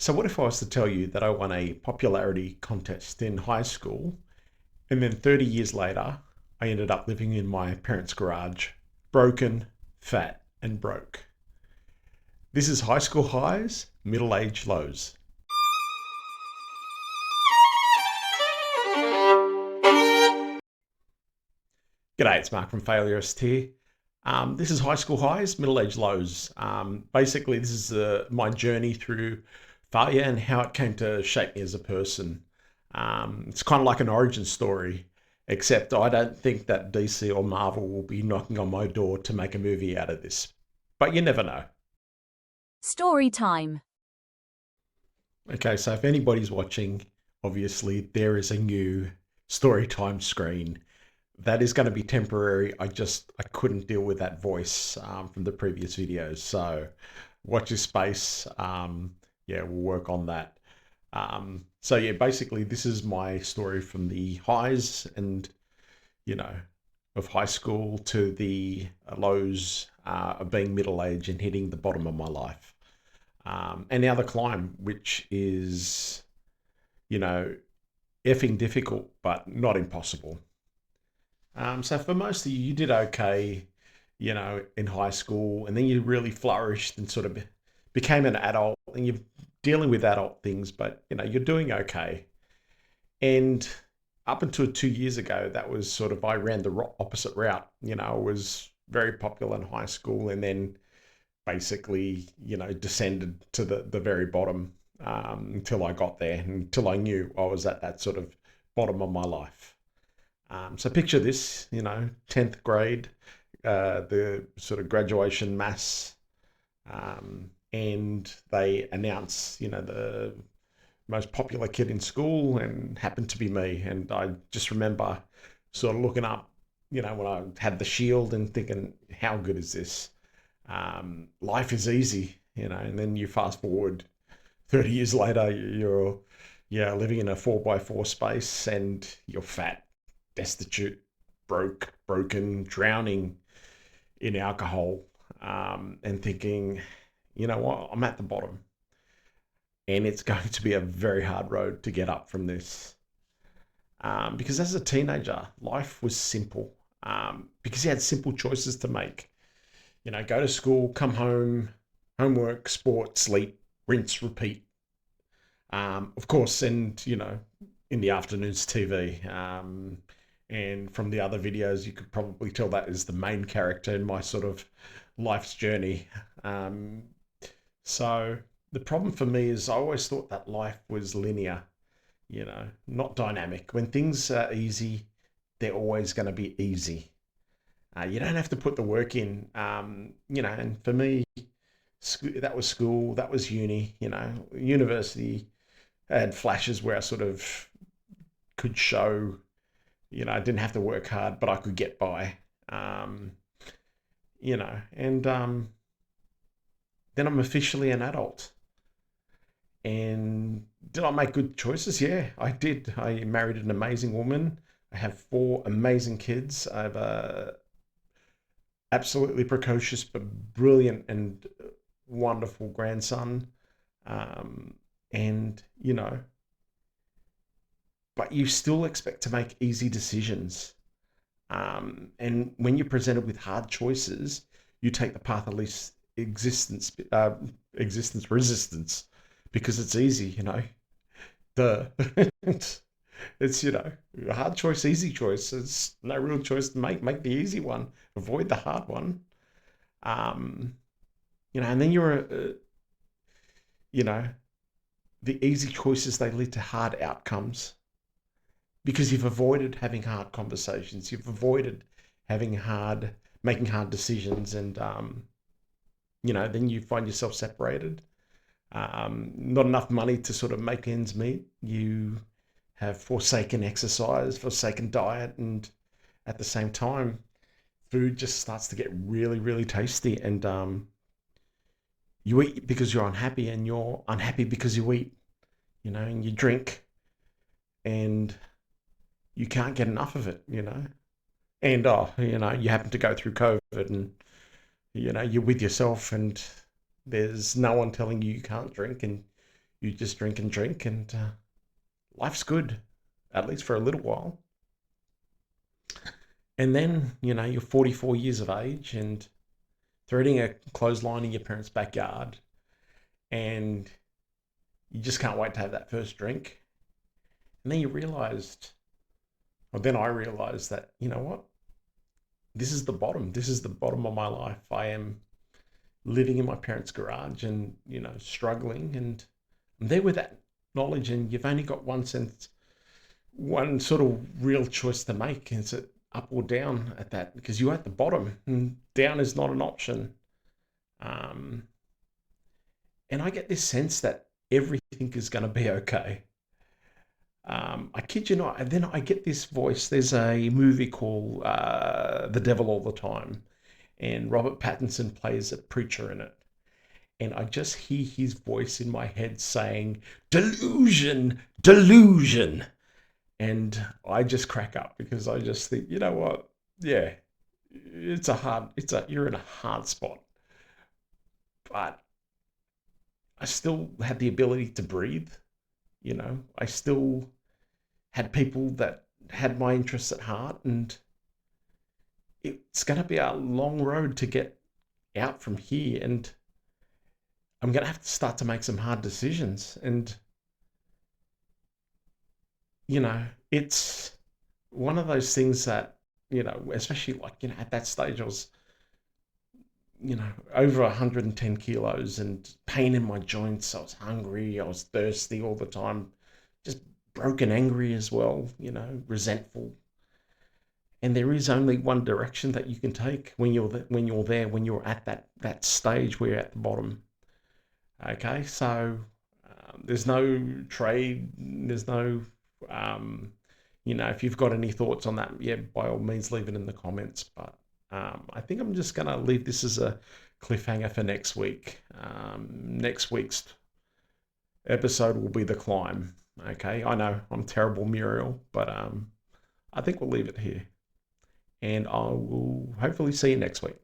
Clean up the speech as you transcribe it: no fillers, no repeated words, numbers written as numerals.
So what if I was to tell you that I won a popularity contest in high school, and then 30 years later, I ended up living in my parents' garage, broken, fat, and broke? This is high school highs, middle age lows. G'day, it's Mark from Failurist here. This is high school highs, middle age lows. Basically, this is my journey through failure and how it came to shape me as a person. It's kind of like an origin story, except I don't think that DC or Marvel will be knocking on my door to make a movie out of this. But you never know. Story time. Okay, so if anybody's watching, obviously there is a new story time screen. That is going to be temporary. I couldn't deal with that voice from the previous videos. So watch your space. Yeah, we'll work on that. So yeah, basically this is my story from the highs and, you know, of high school to the lows of being middle age and hitting the bottom of my life. And now the climb, which is, you know, effing difficult, but not impossible. So for most of you, you did okay, in high school, and then you really flourished and sort of became an adult, and you're dealing with adult things, but you're doing okay. And up until 2 years ago, that was sort of I ran the opposite route. I was very popular in high school, and then basically, descended to the very bottom until I got there, until I knew I was at that sort of bottom of my life. So picture this, 10th grade, the sort of graduation mass, and they announce, the most popular kid in school and happened to be me. And I just remember sort of looking up, when I had the shield and thinking, how good is this? Life is easy, and then you fast forward 30 years later, you're, yeah, living in a 4x4 space and you're fat, destitute, broken, drowning in alcohol, and thinking, you know what, I'm at the bottom. And it's going to be a very hard road to get up from this. Because as a teenager, life was simple, because you had simple choices to make. Go to school, come home, homework, sport, sleep, rinse, repeat. Of course, and, in the afternoons, TV. And from the other videos, you could probably tell that is the main character in my sort of life's journey. Um, so the problem for me is I always thought that life was linear, not dynamic. When things are easy, they're always going to be easy. You don't have to put the work in, and for me, that was school, that was uni, university. I had flashes where I sort of could show, I didn't have to work hard, but I could get by, um, and then I'm officially an adult. And did I make good choices? Yeah, I did. I married an amazing woman. I have four amazing kids. I have a absolutely precocious but brilliant and wonderful grandson. Um, and, but you still expect to make easy decisions. And when you're presented with hard choices, you take the path of least existence resistance because it's easy, The it's a hard choice, easy choice. There's no real choice to make. Make the easy one. Avoid the hard one. Um, and then you know, the easy choices they lead to hard outcomes because you've avoided having hard conversations. You've avoided making hard decisions, and then you find yourself separated. Not enough money to sort of make ends meet. You have forsaken exercise, forsaken diet, and at the same time, food just starts to get really, really tasty. And you eat because you're unhappy, and you're unhappy because you eat, and you drink, and you can't get enough of it. And you happen to go through COVID, and you're with yourself, and there's no one telling you you can't drink, and you just drink and drink, and life's good, at least for a little while. And then, you're 44 years of age and threading a clothesline in your parents' backyard, and you just can't wait to have that first drink. And then I realized that, you know what? This is the bottom. This is the bottom of my life. I am living in my parents' garage and, struggling. And I'm there with that knowledge. And you've only got one sort of real choice to make. Is it up or down at that? Because you're at the bottom and down is not an option. Um, and I get this sense that everything is going to be okay. I kid you not. And then I get this voice. There's a movie called The Devil All the Time, and Robert Pattinson plays a preacher in it. And I just hear his voice in my head saying, "Delusion, delusion." And I just crack up because I just think, you know what? Yeah, you're in a hard spot. But I still had the ability to breathe. I still had people that had my interests at heart, and it's going to be a long road to get out from here. And I'm going to have to start to make some hard decisions. And, it's one of those things that, especially like, at that stage, I was, over 110 kilos and pain in my joints. I was hungry. I was thirsty all the time, just broken, angry as well, resentful. And there is only one direction that you can take when you're at that stage where you're at the bottom. Okay, so there's no trade, there's no, um, if you've got any thoughts on that, yeah, by all means, leave it in the comments. But I think I'm just going to leave this as a cliffhanger for next week. Next week's episode will be the climb. Okay, I know I'm terrible, Muriel, but I think we'll leave it here. And I will hopefully see you next week.